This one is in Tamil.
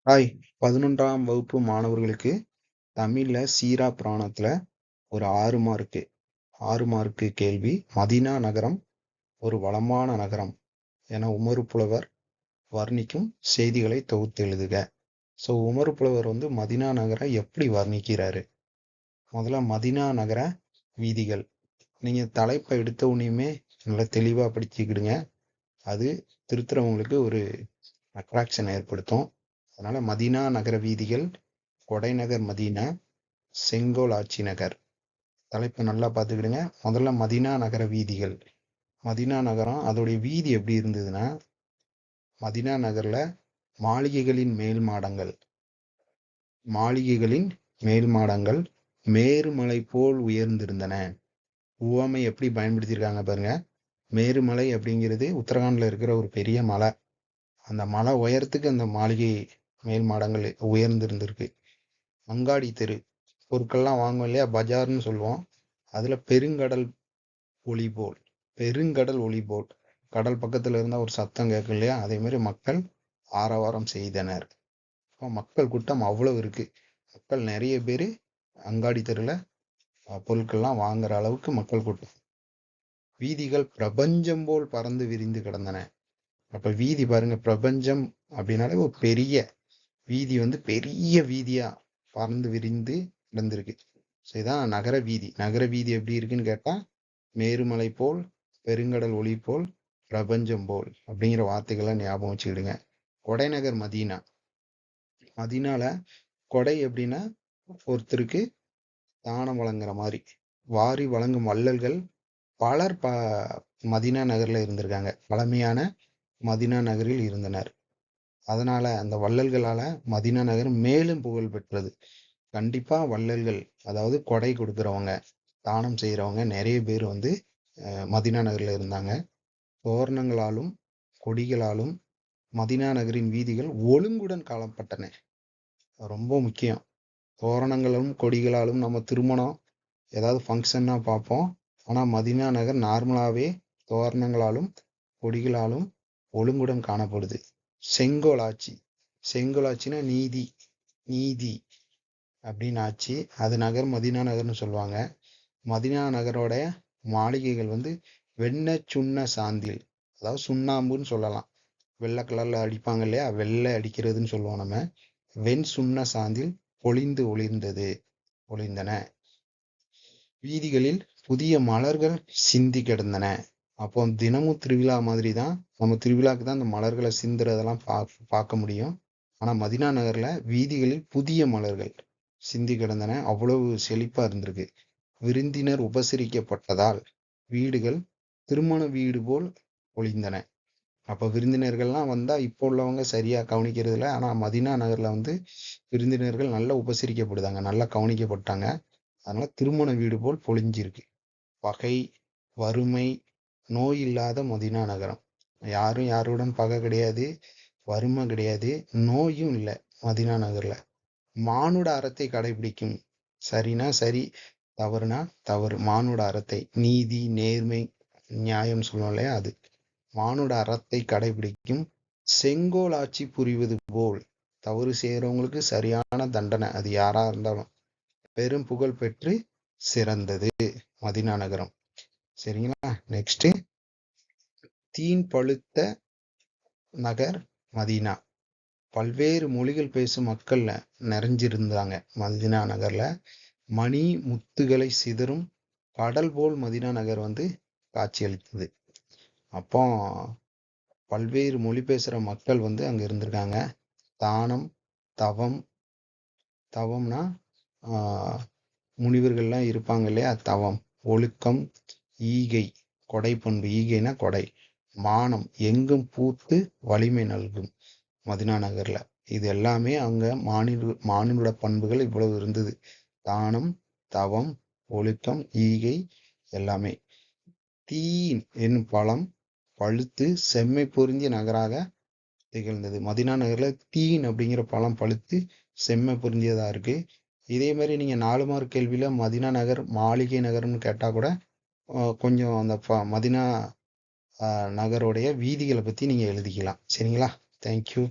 ஹாய் 11ஆம் வகுப்பு மாணவர்களுக்கு தமிழ்ல சீரா புராணத்துல ஒரு 6 மார்க்கு கேள்வி. மதீனா நகரம் ஒரு வளமான நகரம் என உமறு புலவர் வர்ணிக்கும் செய்திகளை தொகுத்து எழுதுக. ஸோ உமறு புலவர் மதீனா நகரை எப்படி வர்ணிக்கிறாரு? முதல்ல மதீனா நகர வீதிகள். நீங்க தலைப்பை எடுத்த உடனேயுமே நல்லா தெளிவா படிச்சுக்கிடுங்க. அது திருத்துறவங்களுக்கு ஒரு அட்ராக்ஷன் ஏற்படுத்தும். அதனால மதீனா நகர வீதிகள், கொடைநகர் மதீனா, செங்கோல் ஆட்சி நகர். தலைப்பு நல்லா பார்த்துக்கிடுங்க. முதல்ல மதீனா நகர வீதிகள். மதீனா நகரம் அதோடைய வீதி எப்படி இருந்ததுன்னா, மதீனா நகர்ல மாளிகைகளின் மேல் மாடங்கள் மேருமலை போல் உயர்ந்திருந்தன. உவமை எப்படி பயன்படுத்தியிருக்காங்க பாருங்க. மேருமலை அப்படிங்கிறது உத்தரகாண்ட்ல இருக்கிற ஒரு பெரிய மலை. அந்த மலை உயரத்துக்கு அந்த மாளிகை மேல் மாடங்கள் உயர்ந்திருந்திருக்கு. அங்காடி தெரு, பொருட்கள்லாம் வாங்குவோம் இல்லையா, பஜார்னு சொல்லுவோம். அதுல பெருங்கடல் ஒளி போல் கடல் பக்கத்துல இருந்தா ஒரு சத்தம் கேட்கும் இல்லையா, அதே மாதிரி மக்கள் ஆரவாரம் செய்தனர். மக்கள் கூட்டம் அவ்வளவு இருக்கு. மக்கள் நிறைய பேரு அங்காடி தெருல பொருட்கள்லாம் வாங்குற அளவுக்கு மக்கள் கூட்டம். வீதிகள் பிரபஞ்சம் போல் பறந்து விரிந்து கிடந்தன. அப்ப வீதி பாருங்க, பிரபஞ்சம் அப்படின்னாலே ஒரு பெரிய வீதி, பெரிய வீதியா பறந்து விரிந்து கிடந்திருக்கு. இதான் நகர வீதி. நகர வீதி எப்படி இருக்குன்னு கேட்டா, மேருமலை போல், பெருங்கடல் ஒளி போல், பிரபஞ்சம் போல் அப்படிங்கிற வார்த்தைகளை ஞாபகம் வச்சுக்கிடுங்க. கொடைநகர் மதீனா. மதீனால கொடை எப்படின்னா, ஒருத்தருக்கு தானம் வழங்குற மாதிரி. வாரி வழங்கும் வள்ளல்கள் பலர் மதீனா நகர்ல இருந்திருக்காங்க. பழமையான மதீனா நகரில் இருந்தனர். அதனால அந்த வள்ளல்களால மதீனா நகர் மேலும் புகழ் பெற்றது. கண்டிப்பா வள்ளல்கள், அதாவது கொடை கொடுக்கிறவங்க, தானம் செய்யறவங்க நிறைய பேர் மதீனா நகர்ல இருந்தாங்க. தோரணங்களாலும் கொடிகளாலும் மதீனா நகரின் வீதிகள் ஒழுங்குடன் காணப்பட்டன. ரொம்ப முக்கியம். தோரணங்களும் கொடிகளாலும் நம்ம திருமணம் ஏதாவது ஃபங்க்ஷன்னா பார்ப்போம். ஆனா மதீனா நகர் நார்மலாவே தோரணங்களாலும் கொடிகளாலும் ஒழுங்குடன் காணப்படுது. செங்கோல் ஆட்சி. செங்கோல் ஆட்சினா நீதி அப்படின்னு ஆச்சு. அது நகர் மதீனா நகர்னு சொல்லுவாங்க. மதீனா நகரோட மாளிகைகள் வெண்ண சுண்ண சாந்தில், அதாவது சுண்ணாம்புன்னு சொல்லலாம். வெள்ளை கலர்ல அடிப்பாங்க இல்லையா, வெள்ளை அடிக்கிறதுன்னு சொல்லுவோம் நம்ம. வெண் சுண்ண சாந்தில் ஒளிர்ந்தன. வீதிகளில் புதிய மலர்கள் சிந்தி கிடந்தன. அப்போ தினமும் திருவிழா மாதிரி தான், நம்ம திருவிழாக்கு தான் அந்த மலர்களை சிந்துறதெல்லாம் பார்க்க முடியும். ஆனா மதீனா நகர்ல வீதிகளில் புதிய மலர்கள் சிந்தி கிடந்தன. அவ்வளவு செழிப்பா இருந்திருக்கு. விருந்தினர் உபசரிக்கப்பட்டதால் வீடுகள் திருமண வீடு போல் ஒளிந்தன. அப்ப விருந்தினர்கள்லாம் வந்தா இப்போ உள்ளவங்க சரியா கவனிக்கிறது இல்லை. ஆனா மதீனா நகர்ல விருந்தினர்கள் நல்லா உபசரிக்கப்படுதாங்க, நல்லா கவனிக்கப்பட்டாங்க. அதனால திருமண வீடு போல் பொழிஞ்சிருக்கு. பகை, வறுமை, நோய் இல்லாத மதீனா நகரம். யாரும் யாருடன் பகை கிடையாது, வறுமை கிடையாது, நோயும் இல்லை மதீனா நகர்ல. மானுட அறத்தை கடைபிடிக்கும். சரினா சரி, தவறுனா தவறு. மானுட அறத்தை, நீதி, நேர்மை, நியாயம் சொல்லுவோம் இல்லையா, அது. மானுட அறத்தை கடைபிடிக்கும். செங்கோல் ஆட்சி புரிவது போல், தவறு செய்யறவங்களுக்கு சரியான தண்டனை, அது யாரா இருந்தாலும். பெரும் புகழ் பெற்று சிறந்தது மதீனா நகரம். சரிங்களா? நெக்ஸ்ட், தீன் பழுத்த நகர் மதீனா. பல்வேறு மொழிகள் பேசும் மக்கள் நிறைஞ்சிருந்தாங்க மதீனா நகர்ல. மணி முத்துகளை சிதறும் கடல் போல் மதீனா நகர் காட்சியளித்தது. அப்போ பல்வேறு மொழி பேசுற மக்கள் அங்க இருந்திருக்காங்க. தானம், தவம்னா முனிவர்கள்லாம் இருப்பாங்க இல்லையா, தவம். ஒழுக்கம், ஈகை, கொடை பண்பு. ஈகைனா கொடை. மானம், எங்கும் பூத்து வலிமை நல்கும் மதீனா நகர்ல. இது எல்லாமே அங்க மானிட பண்புகள் இவ்வளவு இருந்தது. தானம், தவம், ஒழுக்கம், ஈகை எல்லாமே. தீன் என்னும் பழம் பழுத்து செம்மை பொருந்திய நகராக திகழ்ந்தது. மதீனா நகர்ல தீன் அப்படிங்கிற பழம் பழுத்து செம்மை பொருந்தியதா இருக்கு. இதே மாதிரி நீங்க 4 மார்க் கேள்வியில மதீனா நகர் மாளிகை நகர்னு கேட்டா கூட கொஞ்சம் அந்த மதீனா நகருடைய வீதிகளை பத்தி நீங்க எழுதிக்கலாம். சரிங்களா? தேங்க்யூ.